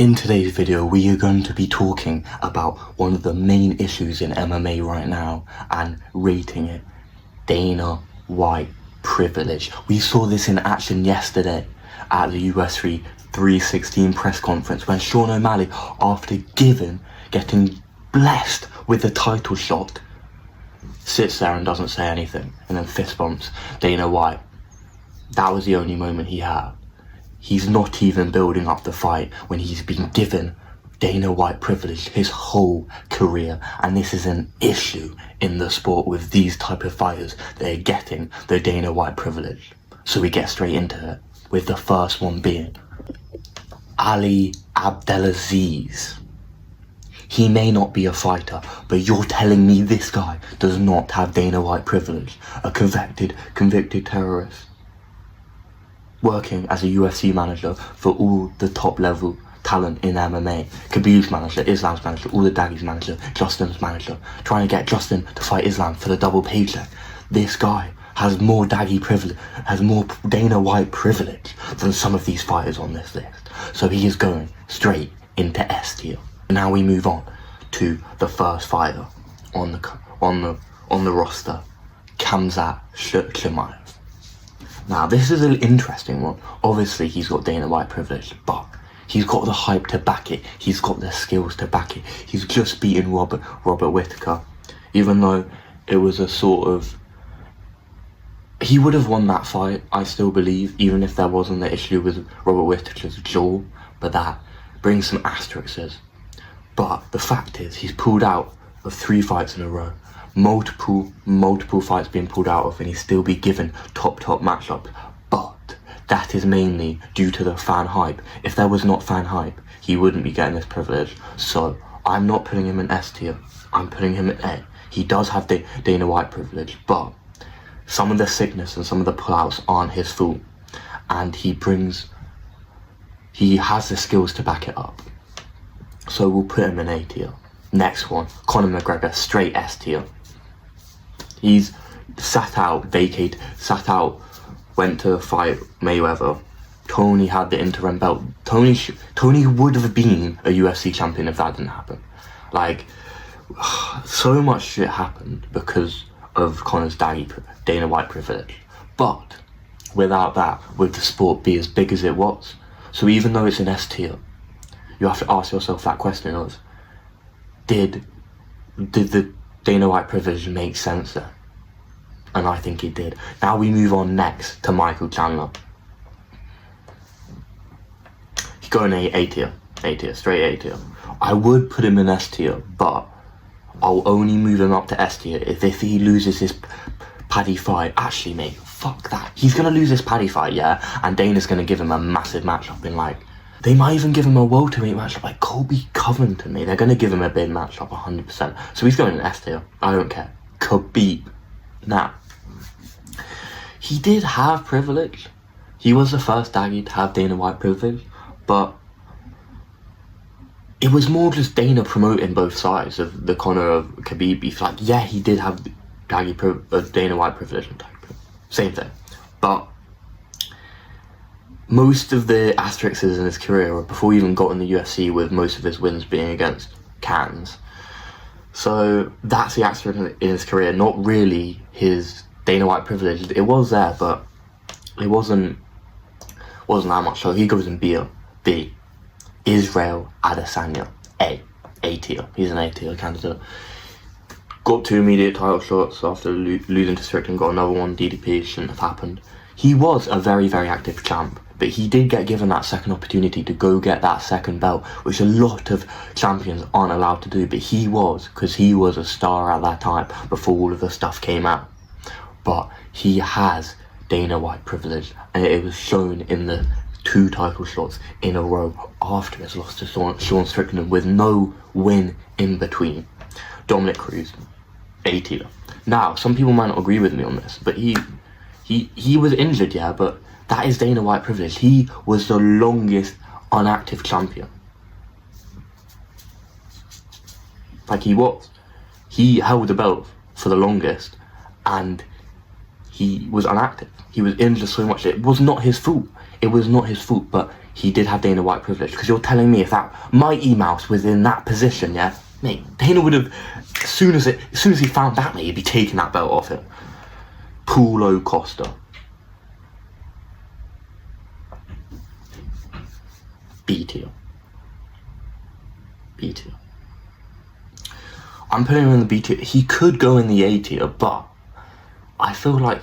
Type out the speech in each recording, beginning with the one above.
In today's video, we are going to be talking about one of the main issues in MMA right now and rating it: Dana White privilege. We saw this in action yesterday at the UFC 316 press conference when Sean O'Malley, after getting blessed with the title shot, sits there and doesn't say anything and then fist bumps Dana White. That was the only moment he had. He's not even building up the fight when he's been given Dana White privilege his whole career, and this is an issue in the sport with these type of fighters. They're getting the Dana White privilege. So we get straight into it, with the first one being Ali Abdelaziz. He may not be a fighter, but you're telling me this guy does not have Dana White privilege? A convicted terrorist, working as a UFC manager for all the top level talent in MMA. Khabib's manager, Islam's manager, all the Daggy's manager, Justin's manager, trying to get Justin to fight Islam for the double paycheck. This guy has more Daggy privilege, has more Dana White privilege than some of these fighters on this list. So he is going straight into S tier. Now we move on to the first fighter on the roster, Khamzat Chimaev. Now, this is an interesting one. Obviously, he's got Dana White privilege, but he's got the hype to back it. He's got the skills to back it. He's just beaten Robert Whittaker, even though it was a sort of... He would have won that fight, I still believe, even if there wasn't the issue with Robert Whittaker's jaw, but that brings some asterisks. But the fact is, he's pulled out of 3 fights in a row. Multiple fights being pulled out of, and he's still be given top matchups. But that is mainly due to the fan hype. If there was not fan hype, he wouldn't be getting this privilege. So I'm not putting him in S tier. I'm putting him in A. He does have Dana White privilege, but some of the sickness and some of the pullouts aren't his fault, and he has the skills to back it up. So we'll put him in A tier. Next one, Conor McGregor, straight S tier. He's sat out, went to fight Mayweather. Tony had the interim belt. Tony would have been a UFC champion if that didn't happen. Like, so much shit happened because of Conor's Dana White privilege. But without that, would the sport be as big as it was? So even though it's an S tier, you have to ask yourself that question of, did the Dana White privilege make sense there? And I think it did. Now we move on next to Michael Chandler. He's going A tier, straight A tier. I would put him in S tier, but I'll only move him up to S tier if he loses his Paddy fight. Actually, mate, fuck that. He's gonna lose this Paddy fight, yeah? And Dana's gonna give him a massive matchup in, like, they might even give him a welterweight matchup like Colby Covington, mate. They're going to give him a big matchup, 100%. So he's going in S tier. I don't care. Khabib. Now, he did have privilege. He was the first Daggy to have Dana White privilege, but it was more just Dana promoting both sides of the Conor of Khabib beef. Like, yeah, he did have Dana White privilege. Same thing. But most of the asterisks in his career were before he even got in the UFC, with most of his wins being against cans. So that's the asterisk in his career, not really his Dana White privilege. It was there, but it wasn't that much. So he goes in B. Israel Adesanya, A tier. He's an A tier candidate. Got 2 immediate title shots after losing to Strickland, got another one. DDP, shouldn't have happened. He was a very, very active champ, but he did get given that second opportunity to go get that second belt, which a lot of champions aren't allowed to do, but he was, because he was a star at that time before all of the stuff came out. But he has Dana White privilege, and it was shown in the 2 title shots in a row after his loss to Sean Strickland, with no win in between. Dominic Cruz, A tier. Now, some people might not agree with me on this, but he was injured, yeah, but that is Dana White privilege. He was the longest unactive champion. Like, he was. He held the belt for the longest, and he was inactive. He was injured so much. It was not his fault. But he did have Dana White privilege. Because you're telling me if that Mighty Mouse was in that position, yeah, mate, Dana would have, as soon as he found that, mate, he'd be taking that belt off him. Paulo Costa. B tier. B tier. I'm putting him in the B tier. He could go in the A tier, but I feel like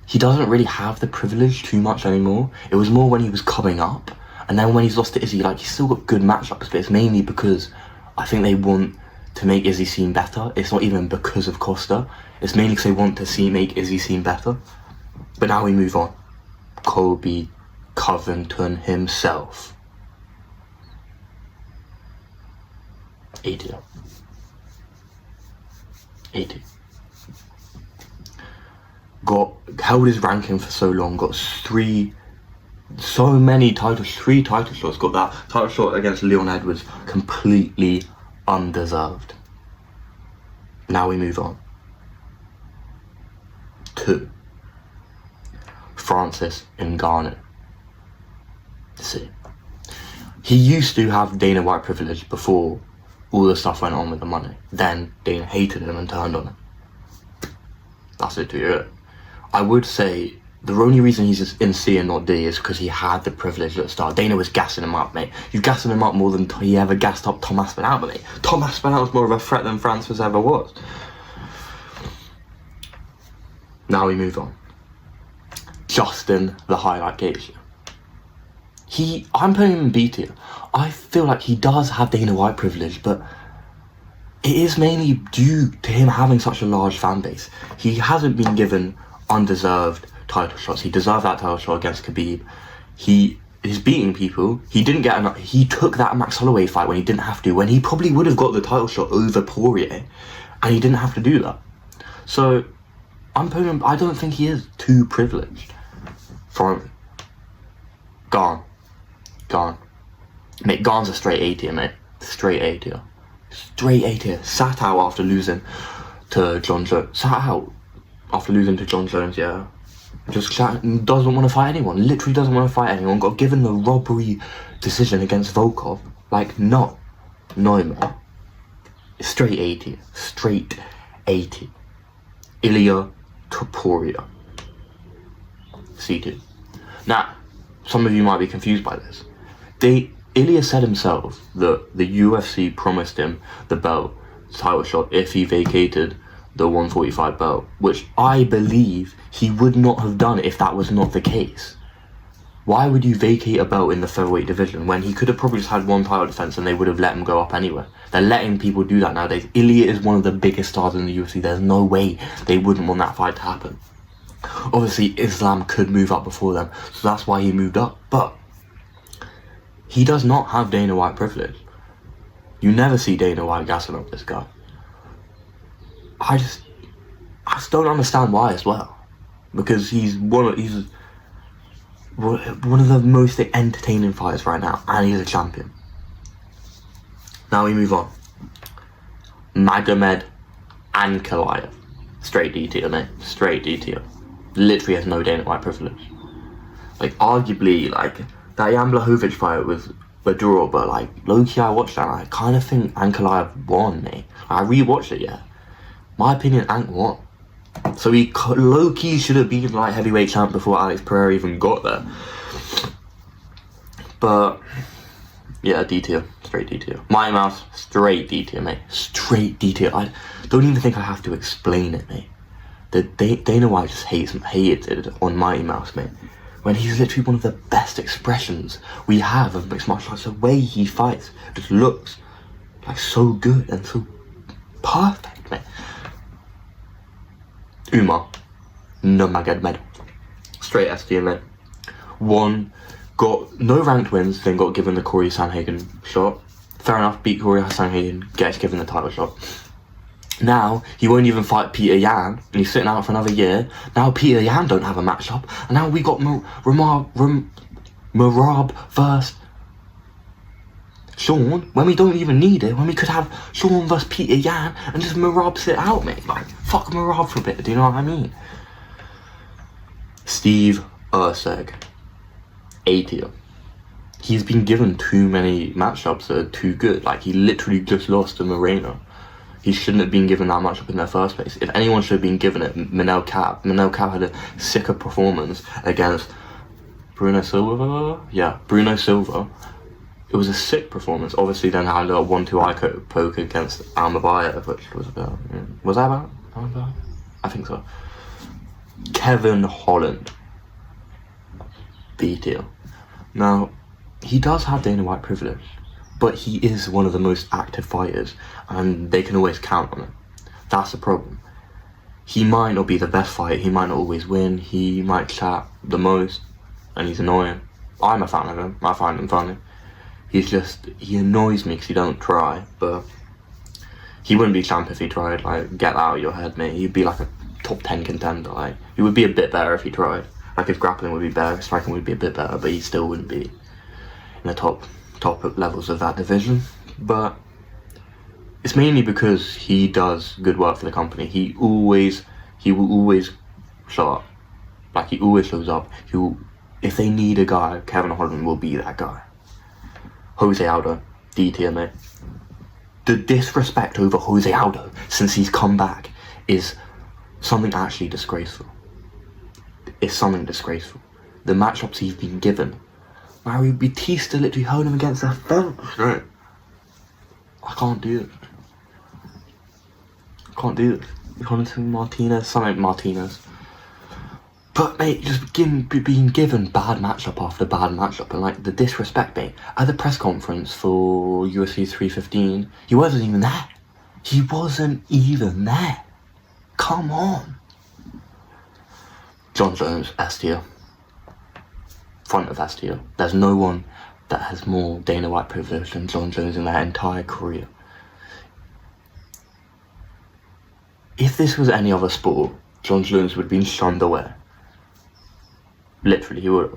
he doesn't really have the privilege too much anymore. It was more when he was coming up, and then when he's lost to Izzy, like, he's still got good matchups, but it's mainly because I think they want to make Izzy seem better. It's not even because of Costa. It's mainly because they want to make Izzy seem better. But now we move on. Colby Covington himself. A tier. A tier. Held his ranking for so long, got three title shots, got that title shot against Leon Edwards, completely undeserved. Now we move on to Francis Ngannou. See, he used to have Dana White privilege before all the stuff went on with the money. Then Dana hated him and turned on him. That's it to you. I would say the only reason he's in C and not D is because he had the privilege at the start. Dana was gassing him up, mate. You're gassing him up more than he ever gassed up Tom Aspinall, mate. Tom Aspinall was more of a threat than Francis ever was. Now we move on. Justin, the highlight Gaethje. I'm putting him in B tier. I feel like he does have Dana White privilege, but it is mainly due to him having such a large fan base. He hasn't been given undeserved title shots. He deserved that title shot against Khabib. He is beating people. He took that Max Holloway fight when he didn't have to, when he probably would have got the title shot over Poirier, and he didn't have to do that. So I'm putting him, I don't think he is too privileged. Gone. Mate, Garn's a straight A tier, mate. Straight A tier. Straight A tier. Sat out after losing to John Jones. Yeah. Just doesn't want to fight anyone. Literally doesn't want to fight anyone. Got given the robbery decision against Volkov. Like, no, man. Straight A tier. Straight A tier. Ilia Topuria. C tier. Now, some of you might be confused by this. Ilia said himself that the UFC promised him the belt title shot if he vacated the 145 belt, which I believe he would not have done if that was not the case. Why would you vacate a belt in the featherweight division when he could have probably just had one title defense and they would have let him go up anyway? They're letting people do that nowadays. Ilia is one of the biggest stars in the UFC. There's no way they wouldn't want that fight to happen. Obviously, Islam could move up before them, so that's why he moved up, but he does not have Dana White privilege. You never see Dana White gassing up this guy. I just don't understand why as well. Because he's one of the most entertaining fighters right now, and he's a champion. Now we move on. Magomed Ankalaev. Straight D tier, mate. Straight D tier. Literally has no Dana White privilege. Like, arguably, like, that Jan Blachowicz fight was a draw, but, like, low-key I watched that and I kind of think Ankalaev won, mate. I rewatched it, yeah. My opinion, Ank won. So he low-key should have been light heavyweight champ before Alex Pereira even got there. But yeah, D tier, straight D tier. Mighty Mouse, straight D tier, mate. Straight D tier. I don't even think I have to explain it, mate. Dana White just hated it on Mighty Mouse, mate. When he's literally one of the best expressions we have of mixed martial arts. The way he fights just looks like so good and so perfect, mate. Umar Nurmagomedov, straight S tier, mate. Got no ranked wins, then got given the Corey Sanhagen shot. Fair enough, beat Corey Sanhagen, gets given the title shot. Now, he won't even fight Peter Yan, and he's sitting out for another year. Now Peter Yan don't have a matchup, and now we got Merab versus Sean, when we don't even need it, when we could have Sean versus Peter Yan, and just Merab sit out, mate. Like, fuck Merab for a bit, do you know what I mean? Steve Erceg. A tier. he's been given too many matchups that are too good. Like, he literally just lost to Moreno. He shouldn't have been given that matchup in the first place. If anyone should have been given it, Manel Cap. Manel Cap had a sicker performance against Bruno Silva. Yeah, Bruno Silva. It was a sick performance. Obviously, then had a 1-2 eye poke against Almabayev, which was about... Was that about Almabayev? I think so. Kevin Holland. Big deal. Now, he does have Dana White privilege, but he is one of the most active fighters, and they can always count on it. That's the problem. He might not be the best fighter, he might not always win, he might chat the most, and he's annoying. I'm a fan of him, I find him funny. He annoys me because he don't try, but he wouldn't be champ if he tried. Like, get that out of your head, mate. He'd be like a top 10 contender. Like, he would be a bit better if he tried. Like, his grappling would be better, his striking would be a bit better, but he still wouldn't be in the top levels of that division. But it's mainly because he does good work for the company. He will always show up. Like, he always shows up. If they need a guy, Kevin Holland will be that guy. Jose Aldo, D tier, mate. The disrespect over Jose Aldo since he's come back is something actually disgraceful. It's something disgraceful. The matchups he's been given. Mario Batista literally held him against the fence. Right. I can't do it. Jonathan Martinez, something Martinez. But, mate, just being given bad matchup after bad matchup, and, like, the disrespect, mate. At the press conference for UFC 315, he wasn't even there. He wasn't even there. Come on. Jon Jones, S tier. Front of S tier. There's no one that has more Dana White privilege than Jon Jones in their entire career. If this was any other sport, Jon Jones would have been shunned away. Literally, he would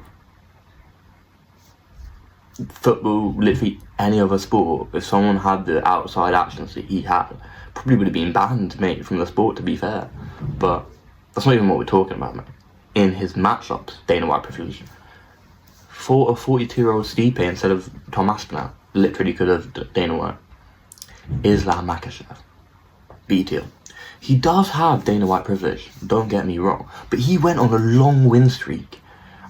have. Football, literally any other sport, if someone had the outside actions that he had, probably would have been banned, mate, from the sport, to be fair. But that's not even what we're talking about, mate. In his matchups, Dana White privilege. For a 42-year-old Stipe instead of Tom Aspinall, literally could have Dana White. Islam Makhachev. B tier. He does have Dana White privilege, don't get me wrong, but he went on a long win streak.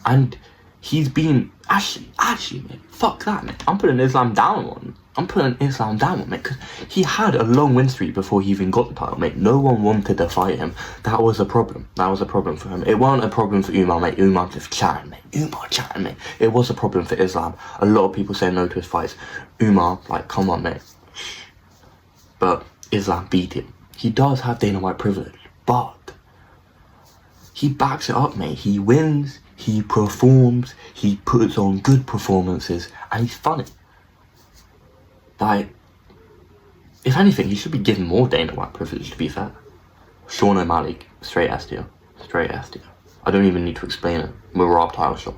And he's been... Actually, mate, fuck that, mate. I'm putting Islam down one, mate, because he had a long win streak before he even got the title, mate. No one wanted to fight him. That was a problem. For him. It wasn't a problem for Umar, mate. Umar just chatting, mate. It was a problem for Islam. A lot of people say no to his fights. Umar, like, come on, mate. But Islam beat him. He does have Dana White privilege, but he backs it up, mate. He wins, he performs, he puts on good performances, and he's funny. Like, if anything, he should be given more Dana White privilege, to be fair. Sean O'Malley, straight S tier. I don't even need to explain it. We're Rob title shot.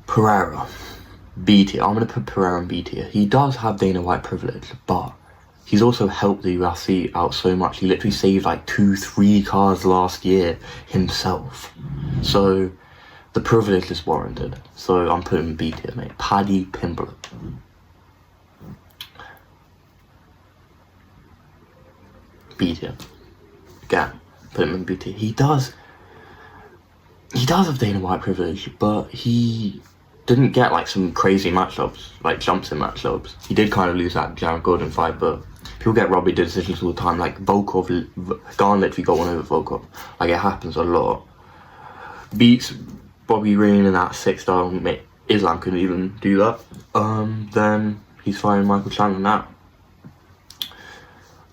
Pereira, B tier. I'm going to put Pereira in B tier. He does have Dana White privilege, but he's also helped the UFC out so much. He literally saved like 2-3 cars last year himself. So the privilege is warranted. So I'm putting him B tier, mate. Paddy Pimblett. B tier. Again, put him in B tier. He does have Dana White privilege, but he didn't get like some crazy matchups, like jumps in matchups. He did kind of lose that Jared Gordon fight, but people get robbed decisions all the time. Like Volkov, Garn literally got one over Volkov. Like, it happens a lot. Beats Bobby Green in that 6-star, mate. Islam couldn't even do that. Then he's fighting Michael Chandler now.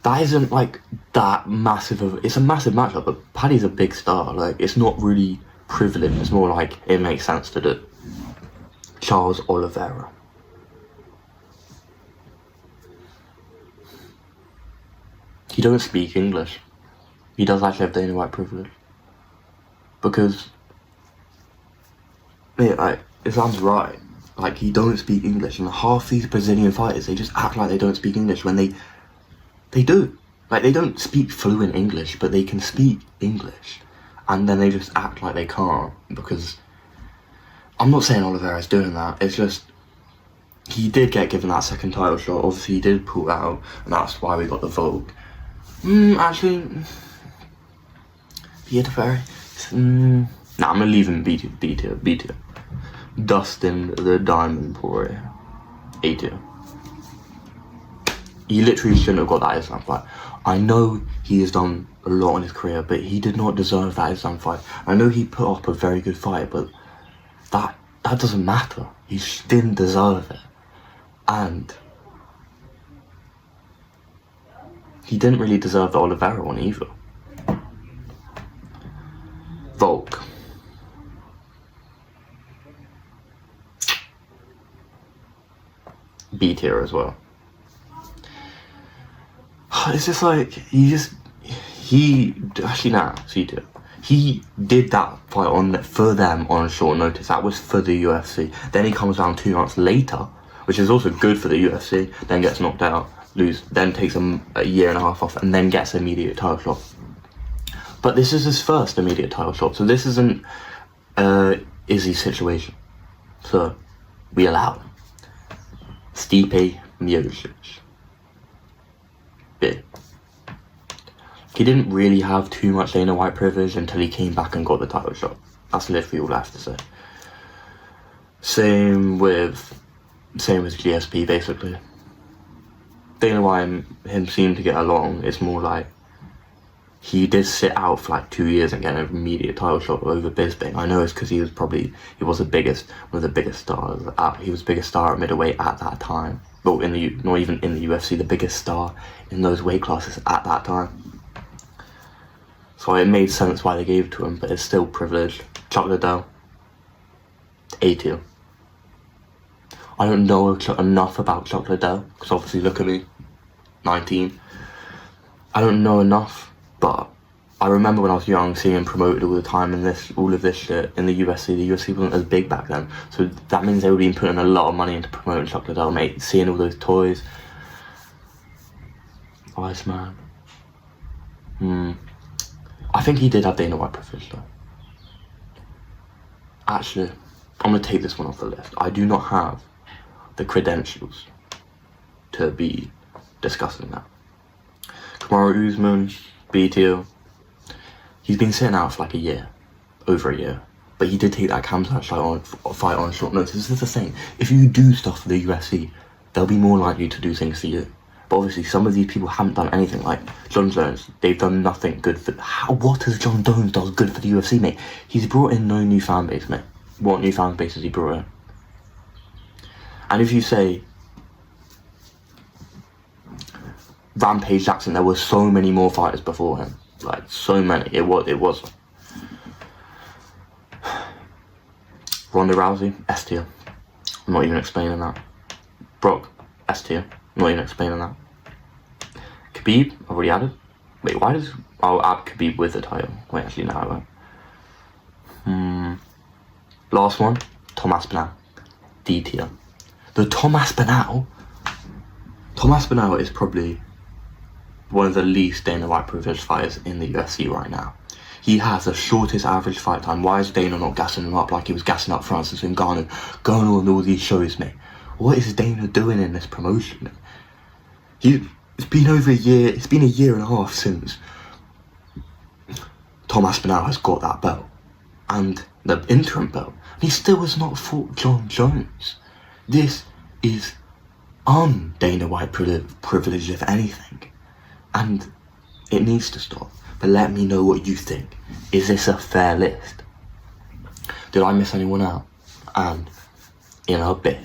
That isn't like that massive of... It's a massive matchup, but Paddy's a big star. Like, it's not really privilege. It's more like it makes sense to do. Charles Oliveira. He don't speak English. He does actually have Dana White privilege. Because, yeah, like, Islam's right. Like, he don't speak English, and half these Brazilian fighters, they just act like they don't speak English when they do. Like, they don't speak fluent English, but they can speak English. And then they just act like they can't, because I'm not saying Oliveira's doing that. It's just he did get given that second title shot. Obviously, he did pull out, and that's why we got the Vogue. Actually, Peter Ferry. Nah, I'm gonna leave him B tier. Dustin the Diamond Poirier, A tier. He literally shouldn't have got that Islam fight. I know he has done a lot in his career, but he did not deserve that Islam fight. I know he put up a very good fight, but that doesn't matter. He didn't deserve it. And he didn't really deserve the Oliveira one either. Volk. B tier as well. It's just like, C tier. He did that fight for them on short notice. That was for the UFC. Then he comes down 2 months later, which is also good for the UFC, then gets knocked out, then takes a year and a half off, and then gets an immediate title shot. But this is his first immediate title shot, so this isn't Izzy's situation. So, we allow him. Stipe Miocic. B. He didn't really have too much Dana White privilege until he came back and got the title shot. That's literally all I have to say. Same with GSP, basically. Dana White and him seem to get along. It's more like he did sit out for like 2 years and get an immediate title shot over Bisping. I know it's because he was one of the biggest stars. He was the biggest star at middleweight at that time. Well, not even in the UFC, the biggest star in those weight classes at that time. So it made sense why they gave it to him, but it's still privileged. Chuck Liddell, A tier. I don't know enough about Chuck Liddell, because obviously look at me, 19. I don't know enough, but I remember when I was young seeing him promoted all the time and all of this shit in the UFC. The UFC wasn't as big back then, so that means they would be putting a lot of money into promoting Chuck Liddell, mate. Seeing all those toys. Iceman. I think he did have Dana White privilege though. Actually, I'm going to take this one off the list. I do not have the credentials to be discussing that. Kamaru Usman, B tier. He's been sitting out for like over a year. But he did take that Khamzat fight on short notice. This is the thing. If you do stuff for the UFC, they'll be more likely to do things for you. But obviously, some of these people haven't done anything. Like John Jones, they've done nothing good for. What has John Jones done good for the UFC, mate? He's brought in no new fan base, mate. What new fan base has he brought in? And if you say Rampage Jackson, there were so many more fighters before him. Like so many. It was. Ronda Rousey, S tier. I'm not even explaining that. Brock, S tier. I'm not even explaining that. Khabib, I've already added. Wait, I'll add Khabib with the title. Wait, actually, no, I won't. Last one, Tom Aspinall, D tier. The Tom Aspinall is probably one of the least Dana White privileged fighters in the UFC right now. He has the shortest average fight time. Why is Dana not gassing him up like he was gassing up Francis Ngannou, going on all these shows, mate? What is Dana doing in this promotion, mate? It's been over a year. It's been a year and a half since Tom Aspinall has got that belt and the interim belt. And he still has not fought John Jones. This is Dana White privilege, if anything, and it needs to stop. But let me know what you think. Is this a fair list? Did I miss anyone out? And in a bit.